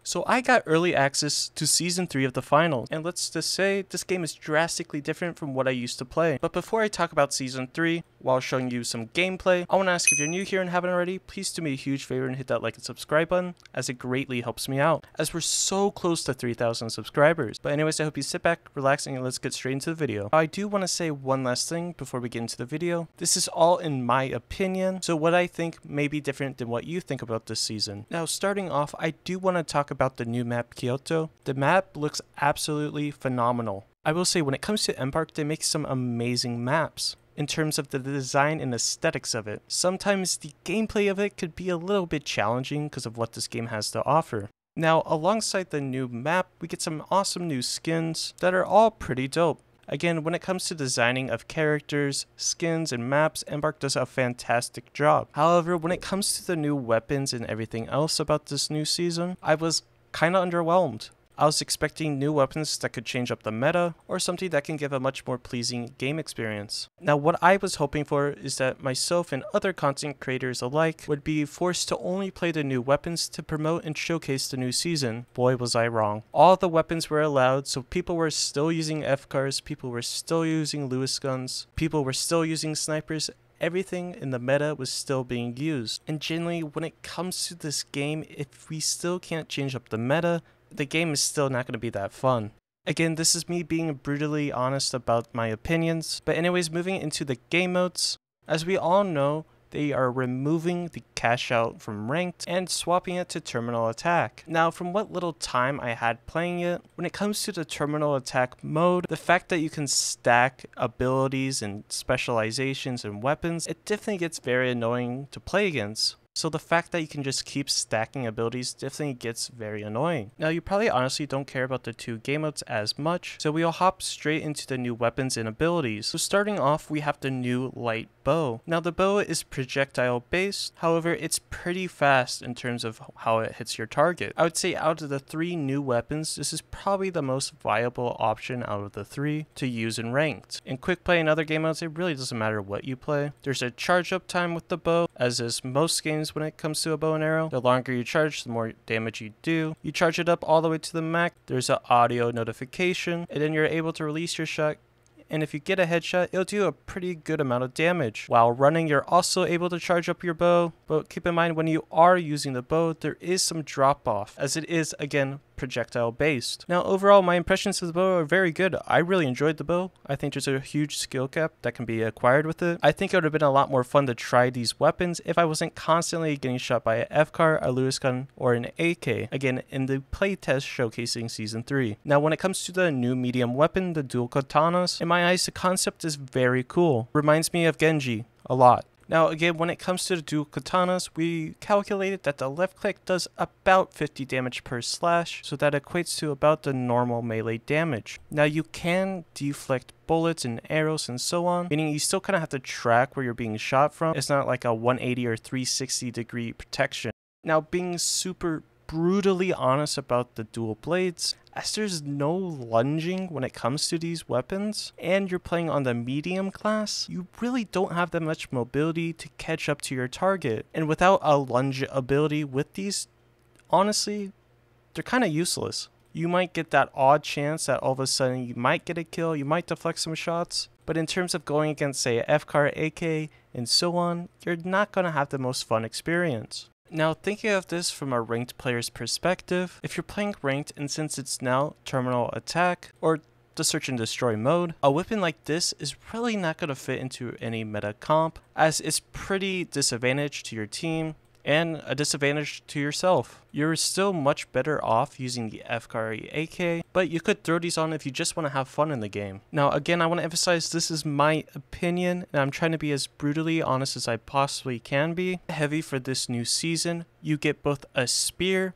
So I got early access to Season 3 of the finals, and let's just say this game is drastically different from what I used to play. But before I talk about Season 3, while showing you some gameplay, I want to ask if you're new here and haven't already, please do me a huge favor and hit that like and subscribe button, as it greatly helps me out, as we're so close to 3,000 subscribers. But anyways, I hope you sit back, relax, and let's get straight into the video. I do want to say one last thing before we get into the video. This is all in my opinion, so what I think may be different than what you think about this season. Now, starting off, I do want to talk about the new map Kyoto. The map looks absolutely phenomenal. I will say when it comes to Embark, they make some amazing maps in terms of the design and aesthetics of it. Sometimes the gameplay of it could be a little bit challenging because of what this game has to offer. Now, alongside the new map, we get some awesome new skins that are all pretty dope. Again, when it comes to designing of characters, skins, and maps, Embark does a fantastic job. However, when it comes to the new weapons and everything else about this new season, I was kinda underwhelmed. I was expecting new weapons that could change up the meta, or something that can give a much more pleasing game experience. Now, what I was hoping for is that myself and other content creators alike would be forced to only play the new weapons to promote and showcase the new season. Boy, was I wrong. All the weapons were allowed, so people were still using F-cars, people were still using Lewis guns, people were still using snipers. Everything in the meta was still being used. And generally, when it comes to this game, if we still can't change up the meta, the game is still not going to be that fun. Again, this is me being brutally honest about my opinions. But anyways, moving into the game modes, as we all know, they are removing the cash out from ranked and swapping it to terminal attack. Now, from what little time I had playing it, when it comes to the terminal attack mode, the fact that you can stack abilities and specializations and weapons, it definitely gets very annoying to play against. So the fact that you can just keep stacking abilities definitely gets very annoying. Now, you probably honestly don't care about the two game modes as much, so we'll hop straight into the new weapons and abilities. So starting off, we have the new light bow. Now, the bow is projectile based, however, it's pretty fast in terms of how it hits your target. I would say out of the three new weapons, this is probably the most viable option out of the three to use in ranked. In quick play and other game modes, it really doesn't matter what you play. There's a charge up time with the bow, as is most games when it comes to a bow and arrow. The longer you charge, the more damage you do. You charge it up all the way to the max, there's an audio notification, and then you're able to release your shot. And if you get a headshot, it'll do a pretty good amount of damage. While running, you're also able to charge up your bow, but keep in mind when you are using the bow, there is some drop off, as it is, again, projectile based. Now, overall, my impressions of the bow are very good. I really enjoyed the bow. I think there's a huge skill gap that can be acquired with it. I think it would have been a lot more fun to try these weapons if I wasn't constantly getting shot by an F-car, a Lewis gun, or an AK, again, in the playtest showcasing Season 3. Now, when it comes to the new medium weapon, the dual katanas, in my eyes, the concept is very cool. Reminds me of Genji a lot. Now, again, when it comes to the dual katanas, we calculated that the left click does about 50 damage per slash, so that equates to about the normal melee damage. Now, you can deflect bullets and arrows and so on, meaning you still kind of have to track where you're being shot from. It's not like a 180 or 360 degree protection. Now, being super brutally honest about the dual blades, as there's no lunging when it comes to these weapons, and you're playing on the medium class, you really don't have that much mobility to catch up to your target. And without a lunge ability with these, honestly, they're kind of useless. You might get that odd chance that all of a sudden you might get a kill, you might deflect some shots, but in terms of going against, say, a F-car, AK, and so on, you're not going to have the most fun experience. Now, thinking of this from a ranked player's perspective, if you're playing ranked and since it's now terminal attack or the search and destroy mode, a weapon like this is really not going to fit into any meta comp, as it's pretty disadvantaged to your team and a disadvantage to yourself. You're still much better off using the F-car AK, but you could throw these on if you just want to have fun in the game. Now, again, I want to emphasize this is my opinion, and I'm trying to be as brutally honest as I possibly can be. Heavy for this new season, you get both a spear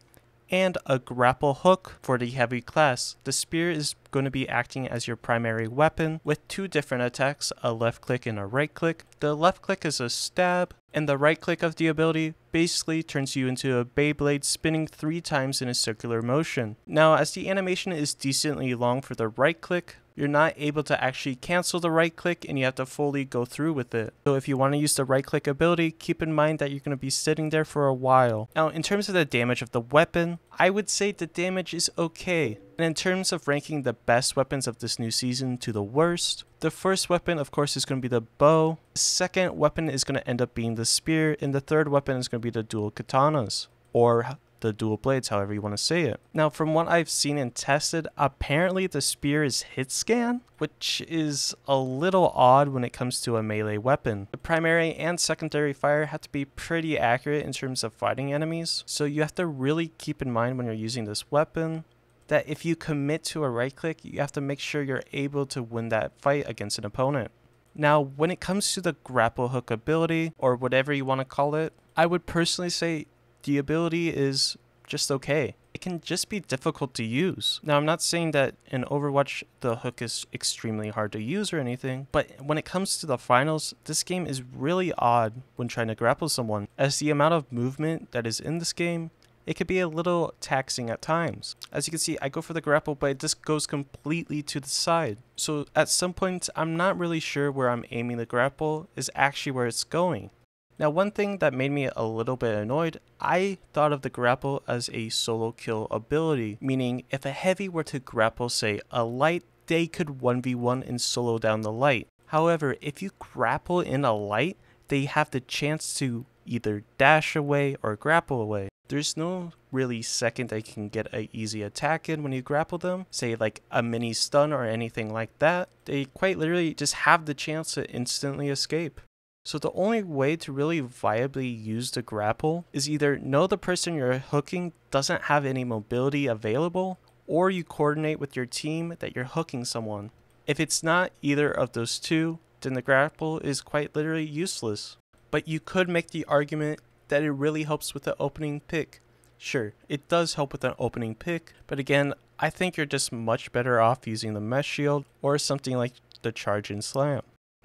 and a grapple hook for the heavy class. The spear is going to be acting as your primary weapon with two different attacks, a left click and a right click. The left click is a stab, and the right click of the ability basically turns you into a Beyblade spinning 3 times in a circular motion. Now, as the animation is decently long for the right click, you're not able to actually cancel the right click and you have to fully go through with it. So if you want to use the right click ability, keep in mind that you're going to be sitting there for a while. Now in terms of the damage of the weapon, I would say the damage is okay. And in terms of ranking the best weapons of this new season to the worst, the first weapon of course is going to be the bow, the second weapon is going to end up being the spear, and the third weapon is going to be the dual katanas, or the dual blades, however you want to say it. Now from what I've seen and tested, apparently the spear is hit scan, which is a little odd when it comes to a melee weapon. The primary and secondary fire have to be pretty accurate in terms of fighting enemies, so you have to really keep in mind when you're using this weapon that if you commit to a right click, you have to make sure you're able to win that fight against an opponent. Now when it comes to the grapple hook ability, or whatever you want to call it, I would personally say the ability is just okay. It can just be difficult to use. Now I'm not saying that in Overwatch the hook is extremely hard to use or anything, but when it comes to the finals, this game is really odd when trying to grapple someone, as the amount of movement that is in this game, it could be a little taxing at times. As you can see, I go for the grapple, but it just goes completely to the side. So at some points, I'm not really sure where I'm aiming the grapple is actually where it's going. Now one thing that made me a little bit annoyed, I thought of the grapple as a solo kill ability, meaning if a heavy were to grapple say a light, they could 1v1 and solo down the light. However, if you grapple in a light, they have the chance to either dash away or grapple away. There's no really second they can get an easy attack in when you grapple them, say like a mini stun or anything like that. They quite literally just have the chance to instantly escape. So the only way to really viably use the grapple is either know the person you're hooking doesn't have any mobility available, or you coordinate with your team that you're hooking someone. If it's not either of those two, then the grapple is quite literally useless. But you could make the argument that it really helps with the opening pick. Sure, it does help with an opening pick, but again, I think you're just much better off using the mesh shield or something like the charge and slam.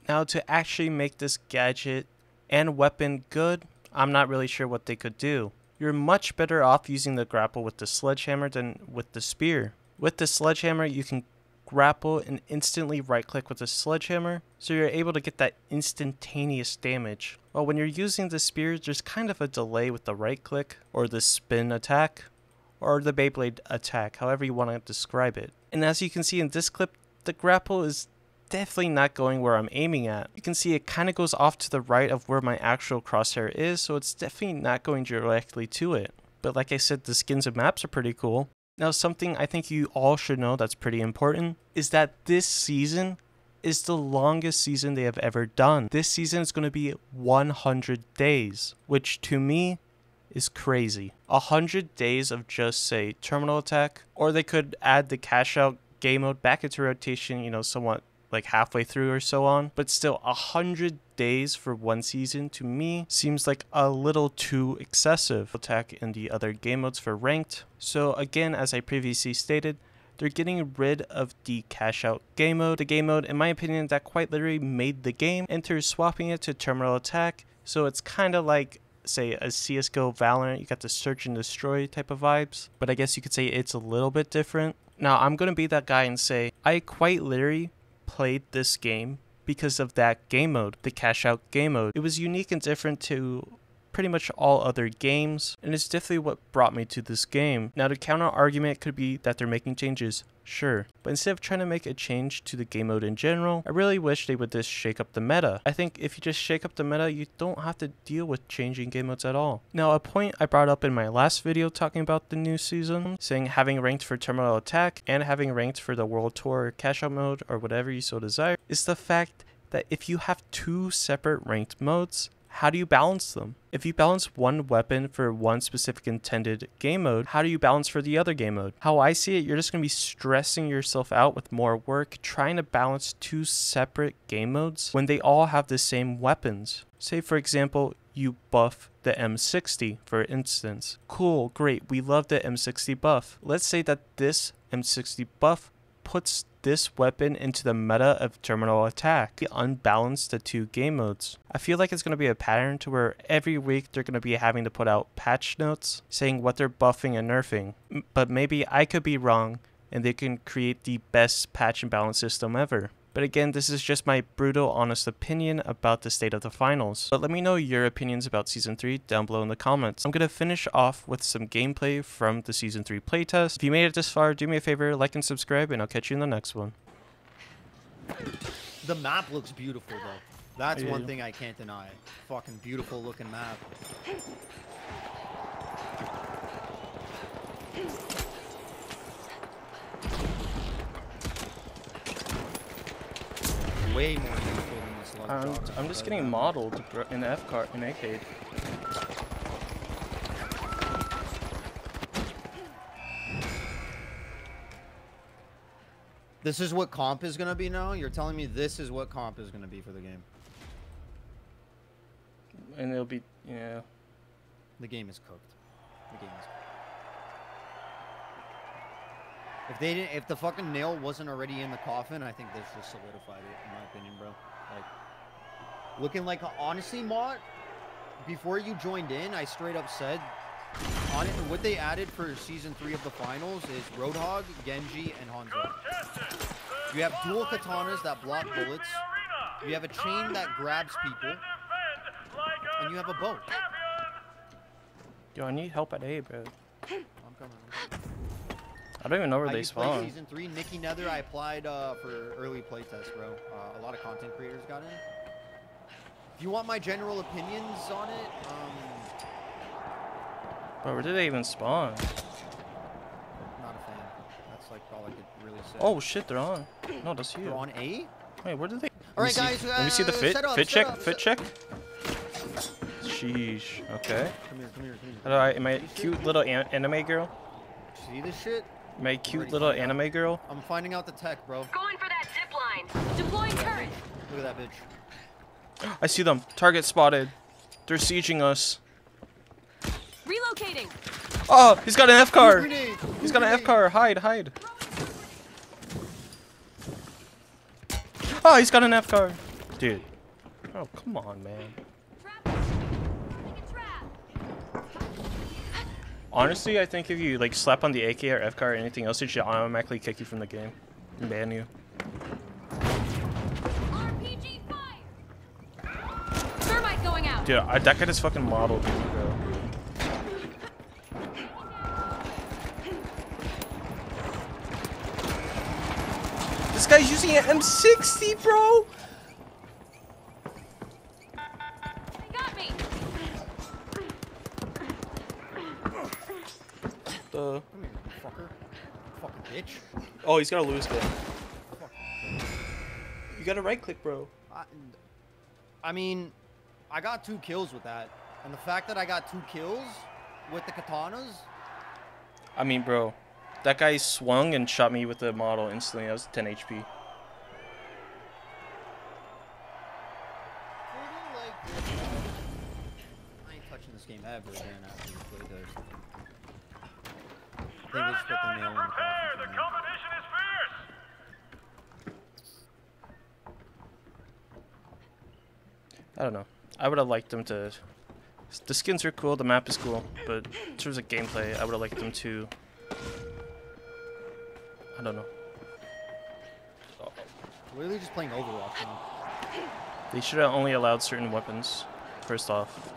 Now to actually make this gadget and weapon good, I'm not really sure what they could do. You're much better off using the grapple with the sledgehammer than with the spear. With the sledgehammer, you can grapple and instantly right click with the sledgehammer, so you're able to get that instantaneous damage. While when you're using the spear, there's kind of a delay with the right click, or the spin attack, or the Beyblade attack, however you want to describe it. And as you can see in this clip, the grapple is definitely not going where I'm aiming at. You can see it kind of goes off to the right of where my actual crosshair is, so it's definitely not going directly to it. But like I said, the skins and maps are pretty cool. Now something I think you all should know that's pretty important is that this season is the longest season they have ever done. This season is going to be 100 days, which to me is crazy. 100 days of just say terminal attack, or they could add the cash out game mode back into rotation, you know, somewhat like halfway through or so on, but still 100 days for one season to me seems like a little too excessive. Attack in the other game modes for ranked. So again, as I previously stated, they're getting rid of the cash out game mode. The game mode, in my opinion, that quite literally made the game, enter swapping it to terminal attack. So it's kind of like say a CSGO Valorant, you got the search and destroy type of vibes, but I guess you could say it's a little bit different. Now I'm gonna be that guy and say I quite literally played this game because of that game mode, the cash out game mode. It was unique and different to pretty much all other games, and it's definitely what brought me to this game. Now the counter argument could be that they're making changes, sure, but instead of trying to make a change to the game mode in general, I really wish they would just shake up the meta. I think if you just shake up the meta, you don't have to deal with changing game modes at all. Now a point I brought up in my last video talking about the new season, saying having ranked for terminal attack and having ranked for the world tour cash out mode or whatever you so desire, is the fact that if you have two separate ranked modes, how do you balance them? If you balance one weapon for one specific intended game mode, how do you balance for the other game mode? How I see it, you're just going to be stressing yourself out with more work trying to balance two separate game modes when they all have the same weapons. Say for example, you buff the M60 for instance. Cool, great, we love the M60 buff. Let's say that this M60 buff puts this weapon into the meta of terminal attack. Unbalance the two game modes. I feel like it's going to be a pattern to where every week they're going to be having to put out patch notes saying what they're buffing and nerfing. But maybe I could be wrong, and they can create the best patch and balance system ever. But again, this is just my brutal, honest opinion about the state of the finals. But let me know your opinions about Season 3 down below in the comments. I'm going to finish off with some gameplay from the Season 3 playtest. If you made it this far, do me a favor, like and subscribe, and I'll catch you in the next one. The map looks beautiful, though. That's one thing I can't deny. Fucking beautiful looking map. Way more beautiful than this love. I'm just getting modeled in F-card in arcade. This is what comp is gonna be now? You're telling me this is what comp is gonna be for the game? And it'll be, yeah. The game is cooked. The game is cooked. If they didn't, if the fucking nail wasn't already in the coffin, I think this just solidified it, in my opinion, bro. Like, looking like, honestly, Mott, before you joined in, I straight up said, on it, what they added for Season 3 of the finals is Roadhog, Genji, and Hanzo. You have dual katanas that block bullets. You have a chain that grabs people. And you have a bow. Yo, I need help at A, bro. I'm coming. I don't even know where they spawn. Season 3, Nikki Nether, I applied for early playtest, bro. A lot of content creators got in. If you want my general opinions on it, Bro, where did they even spawn? not a fan. That's like all I could really say. Oh shit, they're on. No, that's you. They're on A? Wait, where did they? Alright, guys. Let me see the fit. Fit check. Fit check. Sheesh. Okay. Come here, come here, come here. Alright, am I a cute little anime girl? See this shit? Am I a cute little anime girl? I'm finding out the tech, bro. Going for that zip line. Deploying turret. Look at that bitch. I see them. Target spotted. They're sieging us. Relocating. Oh, he's got an F car. Grenade. He's got an F car. Hide, hide. Oh, he's got an F car. Dude. Oh, come on, man. Honestly, I think if you like slap on the AK or F car or anything else, it should automatically kick you from the game and ban you. RPG fire. Thermite going out. Dude, that guy just fucking modeled me, bro. This guy's using an M60, bro. They got me. Come here, you fucker. Fucking bitch. Oh, he's got a lose gun. You got a right click, bro. I mean, I got 2 kills with that. And the fact that I got 2 kills with the katanas. I mean, bro, that guy swung and shot me with the model instantly. I was 10 HP. I ain't touching this game ever again after you play this. They just put the nail in the coffin. The competition is fierce. I don't know. I would have liked them to... The skins are cool, the map is cool, but in terms of gameplay, I would have liked them to... I don't know. Literally just playing Overwatch now. They should have only allowed certain weapons, first off.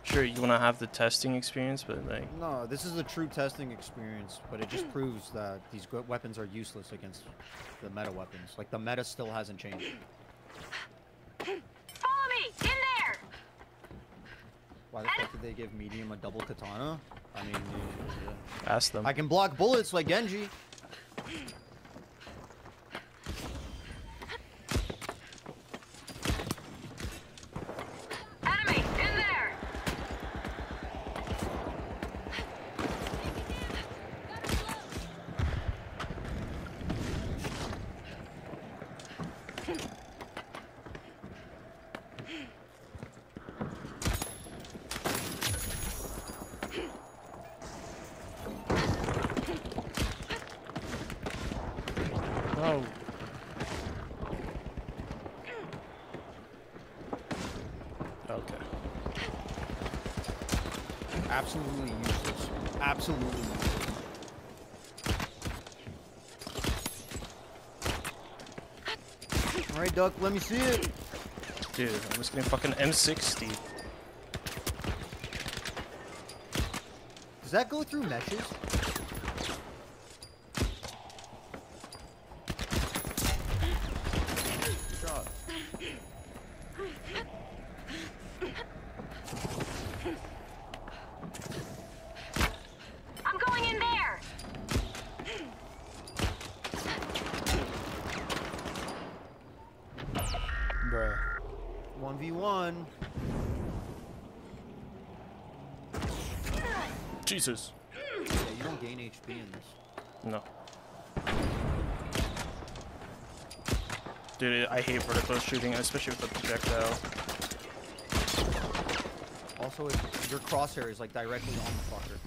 Sure, you want to have the testing experience, but like... No, this is a true testing experience, but it just proves that these weapons are useless against the meta weapons. Like, the meta still hasn't changed. Follow me. In there. Why the fuck did they give Medium a double katana? I mean, Ask them. I can block bullets like Genji. Enemy in there. Oh. Okay. Absolutely useless. Absolutely. All right, Duck, let me see it. Dude, I'm just getting fucking M60. Does that go through meshes? Good shot. I'm going in there. Bruh. 1v1. Jesus. Yeah, you don't gain HP in this. No. Dude, I hate vertical shooting, especially with the projectile. Also, your crosshair is like directly on the fucker.